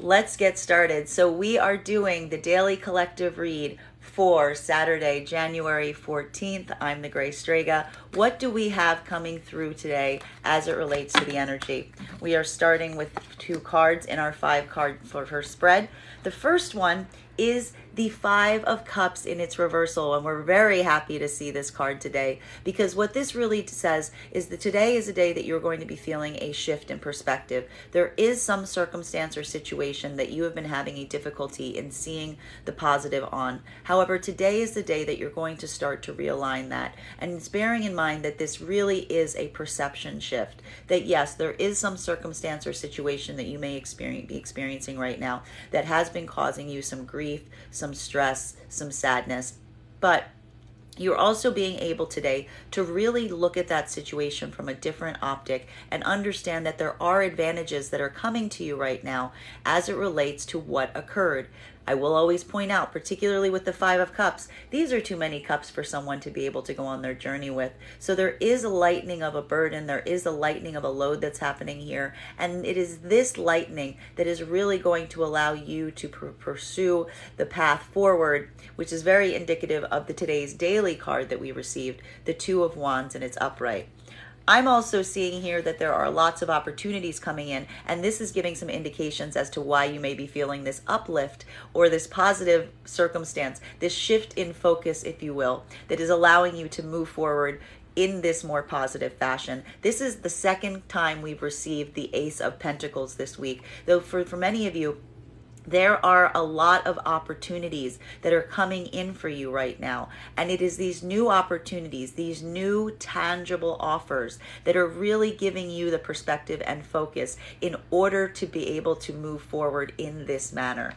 Let's get started. So we are doing the daily collective read for Saturday, January 14th. I'm the Gray Strega. What do we have coming through today as it relates to the energy? We are starting with 2 cards in our 5 card for her spread. The first one is the 5 of Cups in its reversal, and we're very happy to see this card today, because what this really says is that today is a day that you're going to be feeling a shift in perspective. There is some circumstance or situation that you have been having a difficulty in seeing the positive on. However, today is the day that you're going to start to realign that, and it's bearing in mind that this really is a perception shift, that yes, there is some circumstance or situation that you may be experiencing right now that has been causing you some grief, some stress, some sadness, but you're also being able today to really look at that situation from a different optic and understand that there are advantages that are coming to you right now as it relates to what occurred. I will always point out, particularly with the 5 of Cups, these are too many cups for someone to be able to go on their journey with. So there is a lightening of a burden, there is a lightening of a load that's happening here, and it is this lightening that is really going to allow you to pursue the path forward, which is very indicative of today's daily card that we received, the 2 of Wands, and it's upright. I'm also seeing here that there are lots of opportunities coming in, and this is giving some indications as to why you may be feeling this uplift or this positive circumstance, this shift in focus, if you will, that is allowing you to move forward in this more positive fashion. This is the second time we've received the Ace of Pentacles this week, though for many of you, there are a lot of opportunities that are coming in for you right now. And it is these new opportunities, these new tangible offers that are really giving you the perspective and focus in order to be able to move forward in this manner.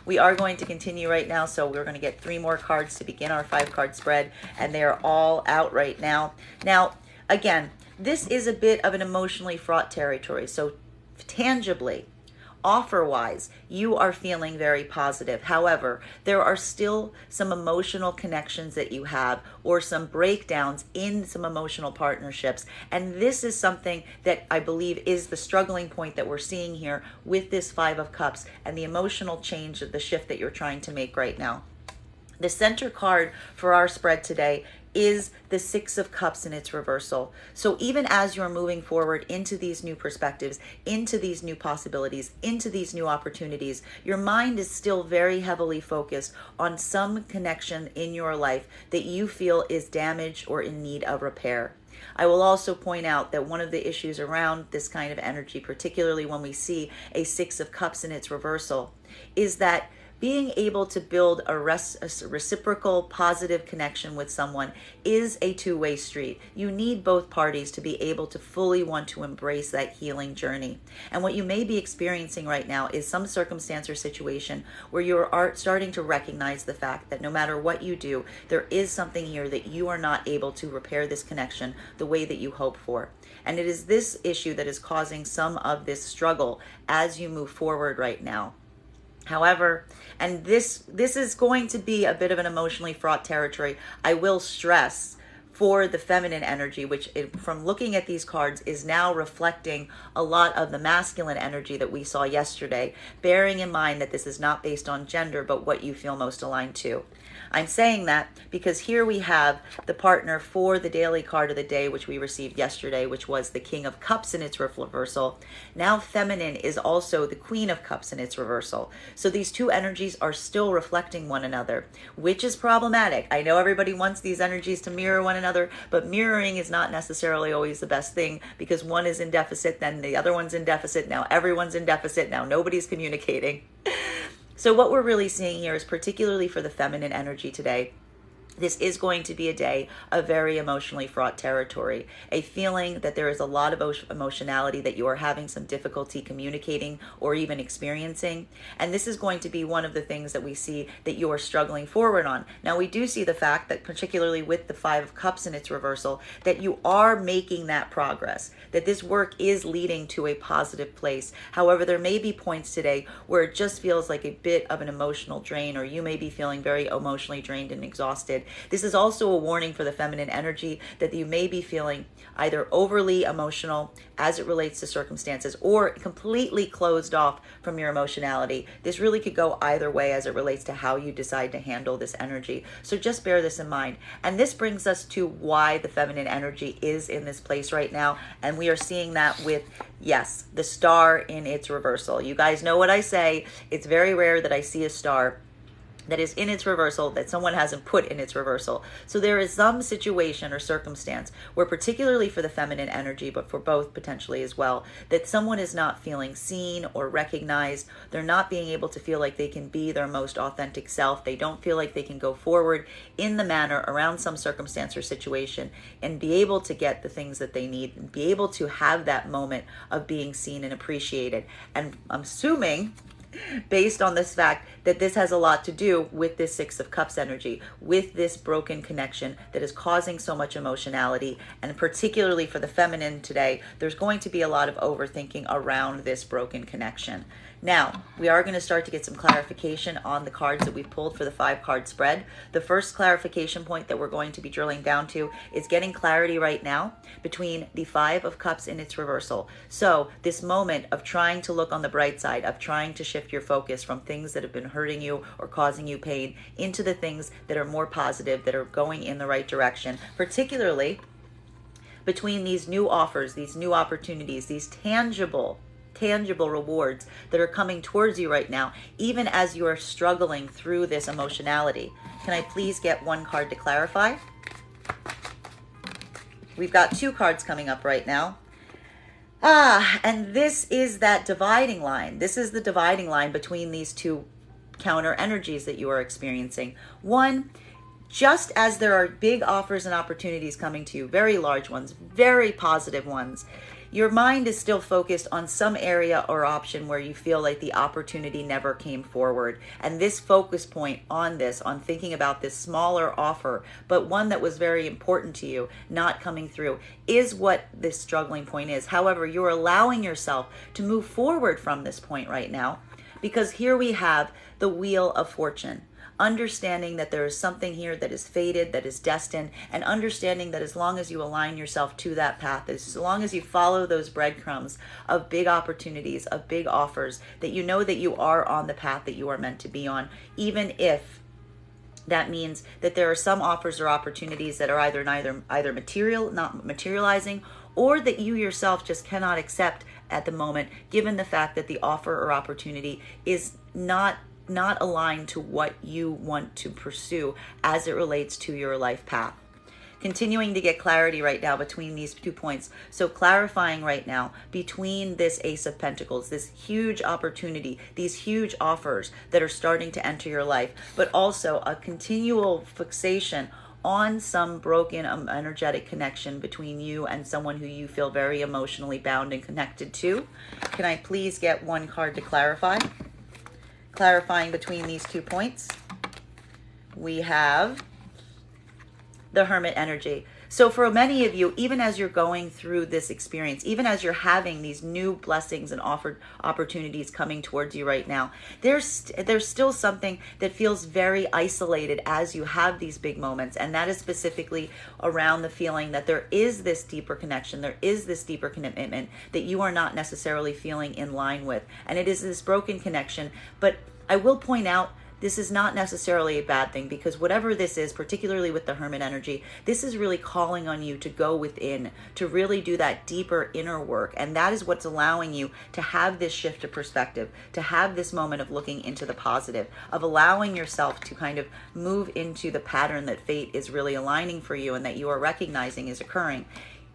We are going to continue right now, so we're going to get 3 more cards to begin our 5-card spread, and they are all out right now. Now, again, this is a bit of an emotionally fraught territory, so tangibly, offer-wise, you are feeling very positive. However, there are still some emotional connections that you have, or some breakdowns in some emotional partnerships. And this is something that I believe is the struggling point that we're seeing here with this 5 of Cups and the emotional change of the shift that you're trying to make right now. The center card for our spread today is the 6 of Cups in its reversal. So even as you're moving forward into these new perspectives, into these new possibilities, into these new opportunities, your mind is still very heavily focused on some connection in your life that you feel is damaged or in need of repair. I will also point out that one of the issues around this kind of energy, particularly when we see a 6 of Cups in its reversal, is that being able to build a reciprocal positive connection with someone is a two-way street. You need both parties to be able to fully want to embrace that healing journey. And what you may be experiencing right now is some circumstance or situation where you are starting to recognize the fact that no matter what you do, there is something here that you are not able to repair this connection the way that you hope for. And it is this issue that is causing some of this struggle as you move forward right now. However, and this is going to be a bit of an emotionally fraught territory, I will stress, for the feminine energy, which from looking at these cards is now reflecting a lot of the masculine energy that we saw yesterday, bearing in mind that this is not based on gender, but what you feel most aligned to. I'm saying that because here we have the partner for the daily card of the day, which we received yesterday, which was the King of Cups in its reversal. Now feminine is also the Queen of Cups in its reversal. So these two energies are still reflecting one another, which is problematic. I know everybody wants these energies to mirror one another, but mirroring is not necessarily always the best thing, because one is in deficit, then the other one's in deficit, now everyone's in deficit, now nobody's communicating. So what we're really seeing here is, particularly for the feminine energy today, this is going to be a day of very emotionally fraught territory, a feeling that there is a lot of emotionality that you are having some difficulty communicating or even experiencing. And this is going to be one of the things that we see that you are struggling forward on. Now, we do see the fact that, particularly with the 5 of Cups in its reversal, that you are making that progress, that this work is leading to a positive place. However, there may be points today where it just feels like a bit of an emotional drain, or you may be feeling very emotionally drained and exhausted. This is also a warning for the feminine energy that you may be feeling either overly emotional as it relates to circumstances or completely closed off from your emotionality. This really could go either way as it relates to how you decide to handle this energy. So just bear this in mind. And this brings us to why the feminine energy is in this place right now. And we are seeing that with, yes, the star in its reversal. You guys know what I say. It's very rare that I see a star that is in its reversal that someone hasn't put in its reversal. So there is some situation or circumstance where, particularly for the feminine energy, but for both potentially as well, that someone is not feeling seen or recognized. They're not being able to feel like they can be their most authentic self. They don't feel like they can go forward in the manner around some circumstance or situation and be able to get the things that they need and be able to have that moment of being seen and appreciated. And I'm assuming, based on this fact, that this has a lot to do with this Six of Cups energy, with this broken connection that is causing so much emotionality. And particularly for the feminine today, there's going to be a lot of overthinking around this broken connection. Now, we are going to start to get some clarification on the cards that we've pulled for the 5-card spread. The first clarification point that we're going to be drilling down to is getting clarity right now between the 5 of Cups in its reversal. So this moment of trying to look on the bright side, of trying to shift your focus from things that have been hurting you or causing you pain into the things that are more positive, that are going in the right direction, particularly between these new offers, these new opportunities, these tangible rewards that are coming towards you right now, even as you are struggling through this emotionality. Can I please get one card to clarify? We've got 2 cards coming up right now. And this is that dividing line. This is the dividing line between these 2 counter energies that you are experiencing. One, just as there are big offers and opportunities coming to you, very large ones, very positive ones, your mind is still focused on some area or option where you feel like the opportunity never came forward. And this focus point on this, on thinking about this smaller offer, but one that was very important to you, not coming through, is what this struggling point is. However, you're allowing yourself to move forward from this point right now, because here we have the Wheel of Fortune. Understanding that there is something here that is fated, that is destined, and understanding that as long as you align yourself to that path, as long as you follow those breadcrumbs of big opportunities, of big offers, that you know that you are on the path that you are meant to be on, even if that means that there are some offers or opportunities that are either not materializing, or that you yourself just cannot accept at the moment, given the fact that the offer or opportunity is not aligned to what you want to pursue as it relates to your life path. Continuing to get clarity right now between these 2 points. So clarifying right now between this Ace of Pentacles, this huge opportunity, these huge offers that are starting to enter your life, but also a continual fixation on some broken energetic connection between you and someone who you feel very emotionally bound and connected to. Can I please get one card to clarify? Clarifying between these 2 points, we have the Hermit energy. So for many of you, even as you're going through this experience, even as you're having these new blessings and offered opportunities coming towards you right now, there's still something that feels very isolated as you have these big moments. And that is specifically around the feeling that there is this deeper connection, there is this deeper commitment that you are not necessarily feeling in line with. And it is this broken connection. But I will point out, this is not necessarily a bad thing, because whatever this is, particularly with the Hermit energy, this is really calling on you to go within, to really do that deeper inner work. And that is what's allowing you to have this shift of perspective, to have this moment of looking into the positive, of allowing yourself to kind of move into the pattern that fate is really aligning for you and that you are recognizing is occurring.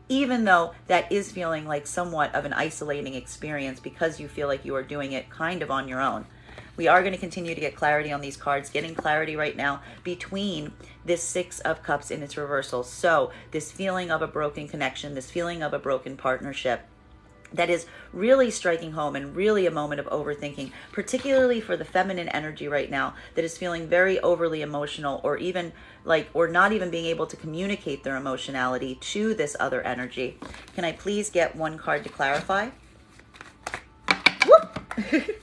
Even though that is feeling like somewhat of an isolating experience because you feel like you are doing it kind of on your own. We are going to continue to get clarity on these cards, getting clarity right now between this Six of Cups in its reversal. So this feeling of a broken connection, this feeling of a broken partnership, that is really striking home and really a moment of overthinking, particularly for the feminine energy right now that is feeling very overly emotional, or even or not even being able to communicate their emotionality to this other energy. Can I please get one card to clarify? Whoop!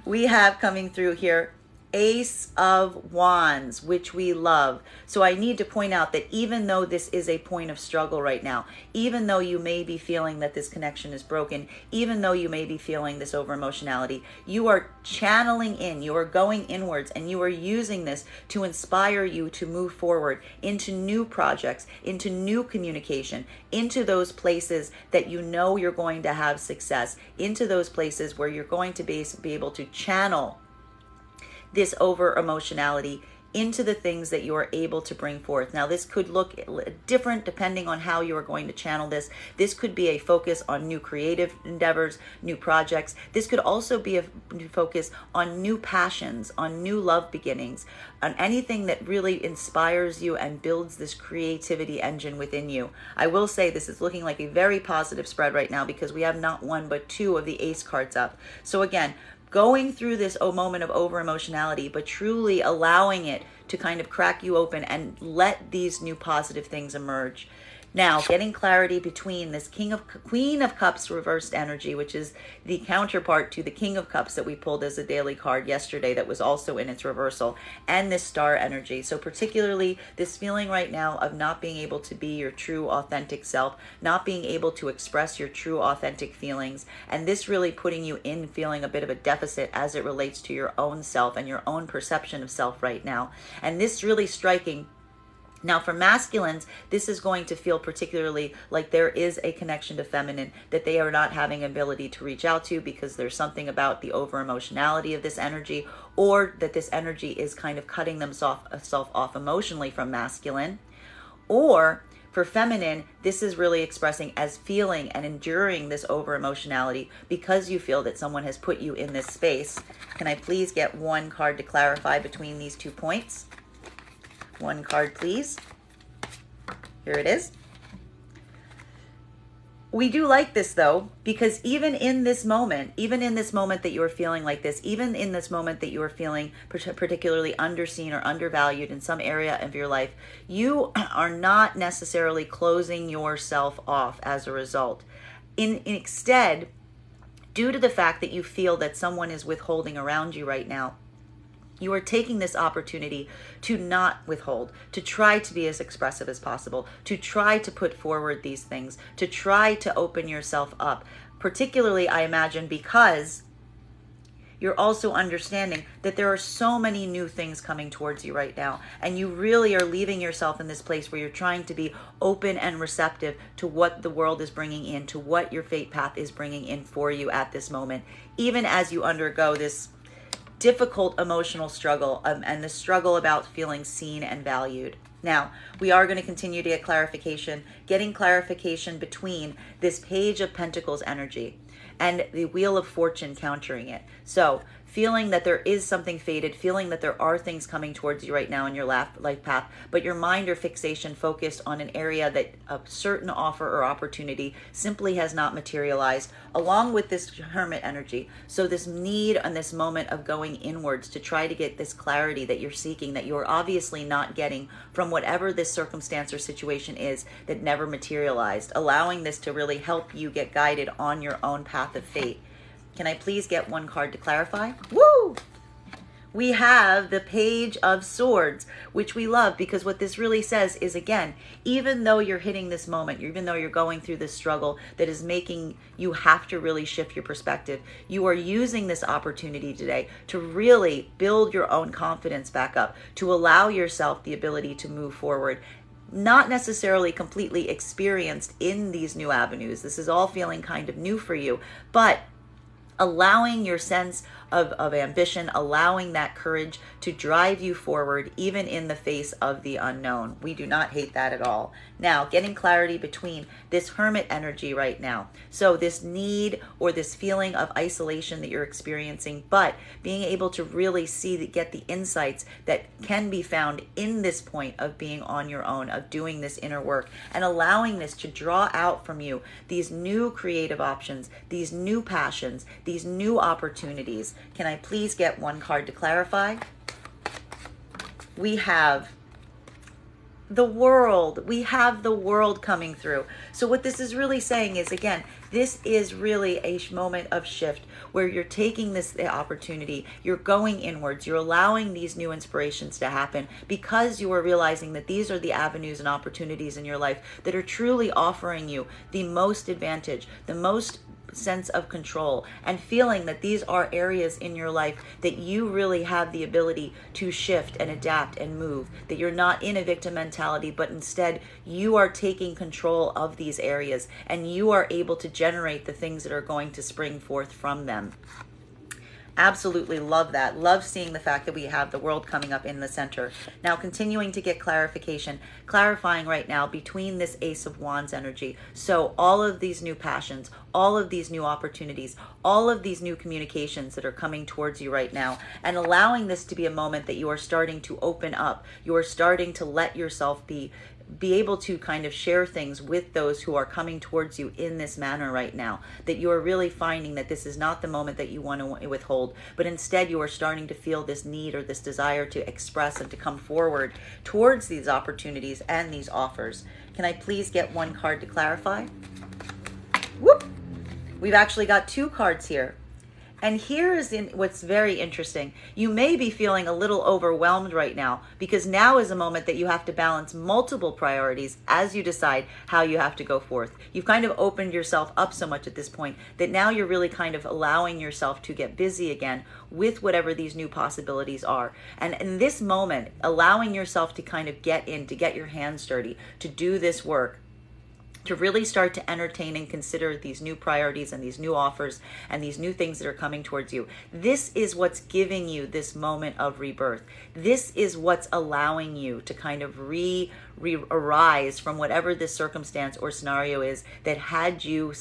We have coming through here Ace of Wands, which we love. So I need to point out that even though this is a point of struggle right now, even though you may be feeling that this connection is broken, even though you may be feeling this over emotionality, you are channeling in, you are going inwards, and you are using this to inspire you to move forward into new projects, into new communication, into those places that you know you're going to have success, into those places where you're going to be able to channel this over emotionality into the things that you are able to bring forth. Now, this could look different depending on how you are going to channel this. This could be a focus on new creative endeavors, new projects. This could also be a focus on new passions, on new love beginnings, on anything that really inspires you and builds this creativity engine within you. I will say this is looking like a very positive spread right now because we have not one but two of the ace cards up. So again, going through this moment of over emotionality, but truly allowing it to kind of crack you open and let these new positive things emerge. Now, getting clarity between this Queen of Cups reversed energy, which is the counterpart to the King of Cups that we pulled as a daily card yesterday that was also in its reversal, and this star energy. So particularly this feeling right now of not being able to be your true authentic self, not being able to express your true authentic feelings, and this really putting you in feeling a bit of a deficit as it relates to your own self and your own perception of self right now. And this really striking. Now, for masculines, this is going to feel particularly like there is a connection to feminine that they are not having ability to reach out to because there's something about the over emotionality of this energy, or that this energy is kind of cutting themselves off emotionally from masculine. Or for feminine, this is really expressing as feeling and enduring this over emotionality because you feel that someone has put you in this space. Can I please get one card to clarify between these 2 points? One card, please. Here it is. We do like this though, because even in this moment that you are feeling like this, even in this moment that you are feeling particularly underseen or undervalued in some area of your life, you are not necessarily closing yourself off as a result. Instead, due to the fact that you feel that someone is withholding around you right now, you are taking this opportunity to not withhold, to try to be as expressive as possible, to try to put forward these things, to try to open yourself up. Particularly, I imagine, because you're also understanding that there are so many new things coming towards you right now. And you really are leaving yourself in this place where you're trying to be open and receptive to what the world is bringing in, to what your fate path is bringing in for you at this moment, even as you undergo this difficult emotional struggle and the struggle about feeling seen and valued. Now, we are going to continue to get clarification, getting clarification between this Page of Pentacles energy and the Wheel of Fortune countering it. So, feeling that there is something fated, feeling that there are things coming towards you right now in your life path, but your mind or fixation focused on an area that a certain offer or opportunity simply has not materialized, along with this Hermit energy. So this need and this moment of going inwards to try to get this clarity that you're seeking, that you're obviously not getting from whatever this circumstance or situation is that never materialized, allowing this to really help you get guided on your own path of fate. Can I please get one card to clarify? Woo! We have the Page of Swords, which we love because what this really says is, again, even though you're hitting this moment, even though you're going through this struggle that is making you have to really shift your perspective, you are using this opportunity today to really build your own confidence back up, to allow yourself the ability to move forward. Not necessarily completely experienced in these new avenues. This is all feeling kind of new for you, but allowing your sense of ambition, allowing that courage to drive you forward, even in the face of the unknown. We do not hate that at all. Now, getting clarity between this Hermit energy right now. So this need or this feeling of isolation that you're experiencing, but being able to really get the insights that can be found in this point of being on your own, of doing this inner work, and allowing this to draw out from you these new creative options, these new passions, these new opportunities. Can I please get one card to clarify? We have the world. We have the world coming through. So what this is really saying is, again, this is really a moment of shift where you're taking this opportunity, you're going inwards, you're allowing these new inspirations to happen because you are realizing that these are the avenues and opportunities in your life that are truly offering you the most advantage, the most sense of control, and feeling that these are areas in your life that you really have the ability to shift and adapt and move, that you're not in a victim mentality, but instead you are taking control of these areas and you are able to generate the things that are going to spring forth from them. Absolutely love that. Love seeing the fact that we have the world coming up in the center. Now, continuing to get clarification, clarifying right now between this Ace of Wands energy. So all of these new passions, all of these new opportunities, all of these new communications that are coming towards you right now, and allowing this to be a moment that you are starting to open up. You are starting to let yourself be able to kind of share things with those who are coming towards you in this manner right now, that you are really finding that this is not the moment that you want to withhold, but instead you are starting to feel this need or this desire to express and to come forward towards these opportunities and these offers. Can I please get one card to clarify? Whoop! We've actually got two cards here. And here is what's very interesting. You may be feeling a little overwhelmed right now because now is a moment that you have to balance multiple priorities as you decide how you have to go forth. You've kind of opened yourself up so much at this point that now you're really kind of allowing yourself to get busy again with whatever these new possibilities are. And in this moment, allowing yourself to kind of get in, to get your hands dirty, to do this work, to really start to entertain and consider these new priorities and these new offers and these new things that are coming towards you. This is what's giving you this moment of rebirth. This is what's allowing you to kind of arise from whatever this circumstance or scenario is that had you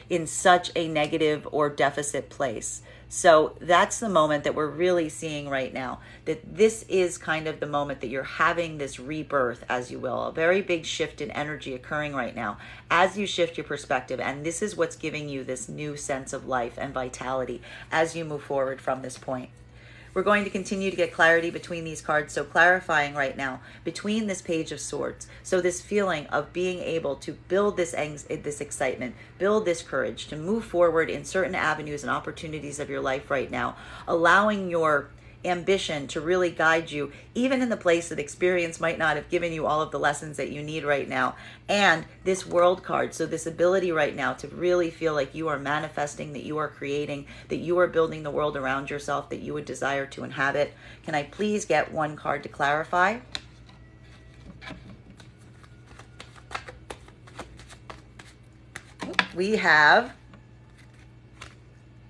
in such a negative or deficit place. So that's the moment that we're really seeing right now, that this is kind of the moment that you're having this rebirth, as you will, a very big shift in energy occurring right now as you shift your perspective. And this is what's giving you this new sense of life and vitality as you move forward from this point. We're going to continue to get clarity between these cards. So clarifying right now between this Page of Swords. So this feeling of being able to build this excitement, build this courage to move forward in certain avenues and opportunities of your life right now, allowing your ambition to really guide you, even in the place that experience might not have given you all of the lessons that you need right now. And this World card, so this ability right now to really feel like you are manifesting, that you are creating, that you are building the world around yourself that you would desire to inhabit. Can I please get one card to clarify? We have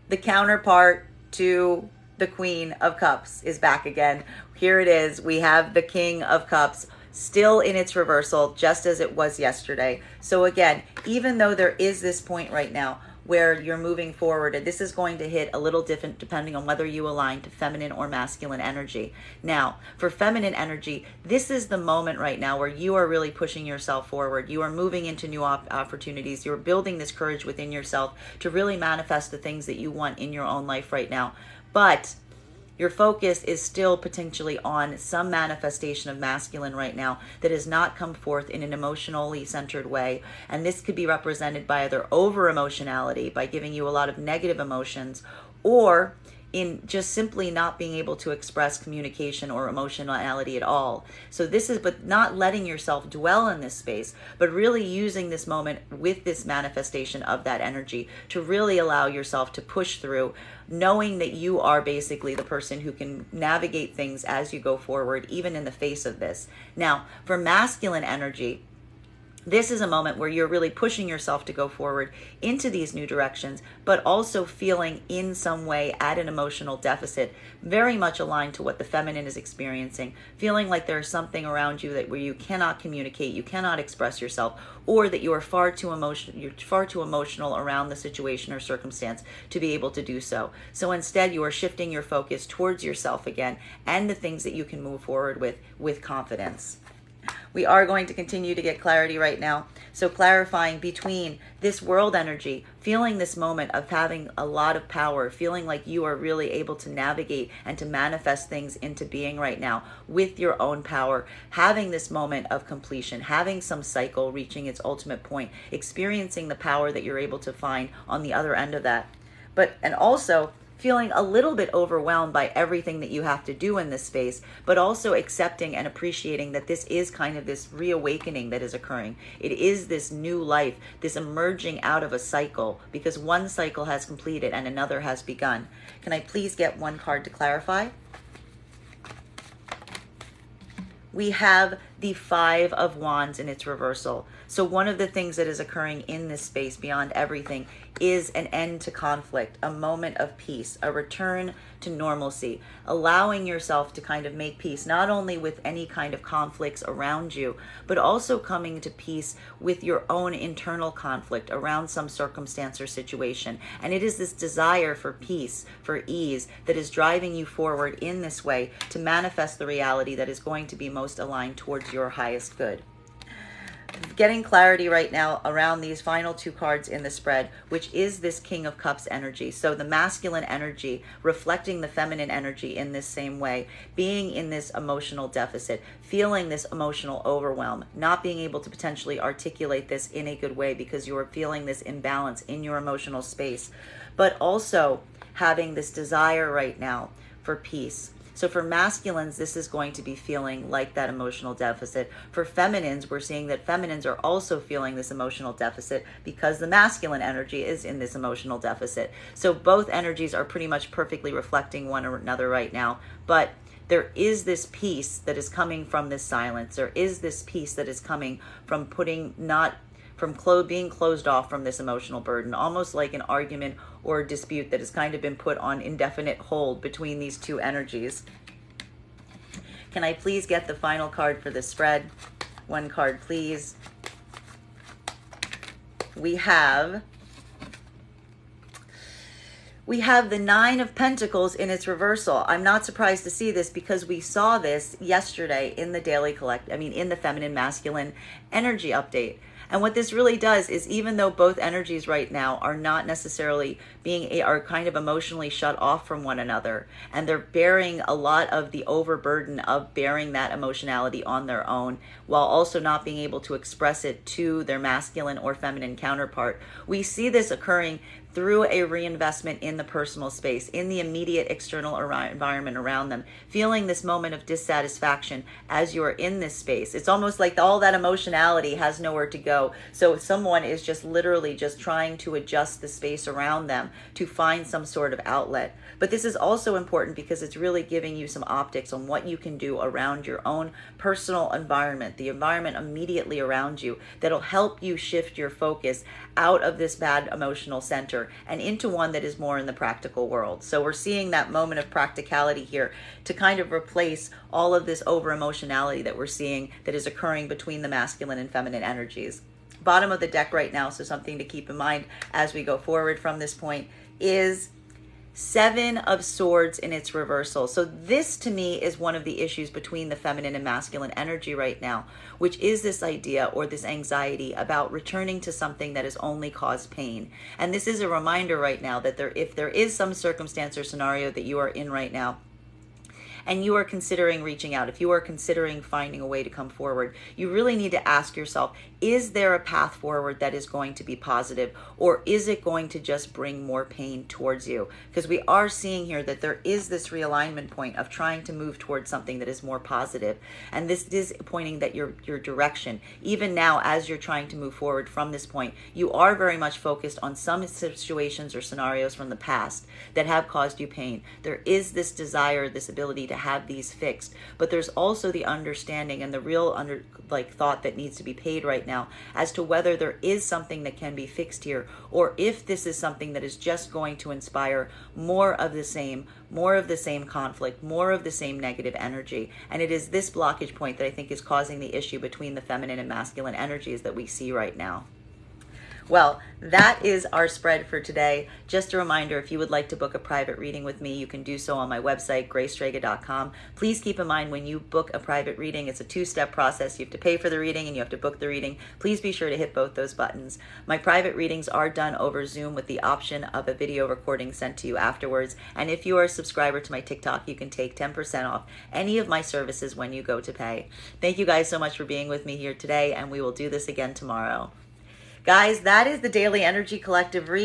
the counterpart to the Queen of Cups is back again. Here it is. We have the King of Cups still in its reversal, just as it was yesterday. So again, even though there is this point right now where you're moving forward, and this is going to hit a little different depending on whether you align to feminine or masculine energy. Now, for feminine energy, this is the moment right now where you are really pushing yourself forward. You are moving into new opportunities. You're building this courage within yourself to really manifest the things that you want in your own life right now. But your focus is still potentially on some manifestation of masculine right now that has not come forth in an emotionally centered way. And this could be represented by either over emotionality, by giving you a lot of negative emotions, or in just simply not being able to express communication or emotionality at all. So this is, but not letting yourself dwell in this space, but really using this moment with this manifestation of that energy to really allow yourself to push through, knowing that you are basically the person who can navigate things as you go forward, even in the face of this. Now, for masculine energy, this is a moment where you're really pushing yourself to go forward into these new directions, but also feeling in some way at an emotional deficit, very much aligned to what the feminine is experiencing, feeling like there's something around you that where you cannot communicate, you cannot express yourself, or that you are far too emotional around the situation or circumstance to be able to do so. So instead, you are shifting your focus towards yourself again and the things that you can move forward with confidence. We are going to continue to get clarity right now. So clarifying between this world energy, feeling this moment of having a lot of power, feeling like you are really able to navigate and to manifest things into being right now with your own power, having this moment of completion, having some cycle reaching its ultimate point, experiencing the power that you're able to find on the other end of that. And also feeling a little bit overwhelmed by everything that you have to do in this space, but also accepting and appreciating that this is kind of this reawakening that is occurring. It is this new life, this emerging out of a cycle, because one cycle has completed and another has begun. Can I please get one card to clarify? We have the Five of Wands in its reversal. So one of the things that is occurring in this space beyond everything is an end to conflict, a moment of peace, a return to normalcy, allowing yourself to kind of make peace, not only with any kind of conflicts around you, but also coming to peace with your own internal conflict around some circumstance or situation. And it is this desire for peace, for ease, that is driving you forward in this way to manifest the reality that is going to be most aligned towards your highest good. Getting clarity right now around these final two cards in the spread, which is this King of Cups energy. So the masculine energy reflecting the feminine energy in this same way, being in this emotional deficit, feeling this emotional overwhelm, not being able to potentially articulate this in a good way because you are feeling this imbalance in your emotional space, but also having this desire right now for peace. So for masculines, this is going to be feeling like that emotional deficit. For feminines, we're seeing that feminines are also feeling this emotional deficit because the masculine energy is in this emotional deficit. So both energies are pretty much perfectly reflecting one another right now. But there is this peace that is coming from this silence. There is this peace that is coming from being closed off from this emotional burden, almost like an argument or a dispute that has kind of been put on indefinite hold between these two energies. Can I please get the final card for the spread? One card, please. We have the Nine of Pentacles in its reversal. I'm not surprised to see this because we saw this yesterday in the in the feminine masculine energy update. And what this really does is, even though both energies right now are not necessarily are kind of emotionally shut off from one another, and they're bearing a lot of the overburden of bearing that emotionality on their own, while also not being able to express it to their masculine or feminine counterpart, we see this occurring through a reinvestment in the personal space, in the immediate external environment around them, feeling this moment of dissatisfaction as you are in this space. It's almost like all that emotionality has nowhere to go. So someone is just literally just trying to adjust the space around them to find some sort of outlet. But this is also important because it's really giving you some optics on what you can do around your own personal environment, the environment immediately around you, that'll help you shift your focus out of this bad emotional center and into one that is more in the practical world. So we're seeing that moment of practicality here to kind of replace all of this over emotionality that we're seeing that is occurring between the masculine and feminine energies. Bottom of the deck right now, so something to keep in mind as we go forward from this point, is Seven of Swords in its reversal. So this to me is one of the issues between the feminine and masculine energy right now, which is this idea or this anxiety about returning to something that has only caused pain. And this is a reminder right now that if there is some circumstance or scenario that you are in right now, and you are considering reaching out, if you are considering finding a way to come forward, you really need to ask yourself, is there a path forward that is going to be positive, or is it going to just bring more pain towards you? Because we are seeing here that there is this realignment point of trying to move towards something that is more positive. And this is pointing that your direction, even now as you're trying to move forward from this point, you are very much focused on some situations or scenarios from the past that have caused you pain. There is this desire, this ability to have these fixed, but there's also the understanding and the real thought that needs to be paid right now as to whether there is something that can be fixed here, or if this is something that is just going to inspire more of the same conflict, more of the same negative energy. And it is this blockage point that I think is causing the issue between the feminine and masculine energies that we see right now. Well, that is our spread for today. Just a reminder, if you would like to book a private reading with me, you can do so on my website, graystrega.com. Please keep in mind when you book a private reading, it's a two-step process. You have to pay for the reading and you have to book the reading. Please be sure to hit both those buttons. My private readings are done over Zoom with the option of a video recording sent to you afterwards. And if you are a subscriber to my TikTok, you can take 10% off any of my services when you go to pay. Thank you guys so much for being with me here today, and we will do this again tomorrow. Guys, that is the Daily Energy Collective read.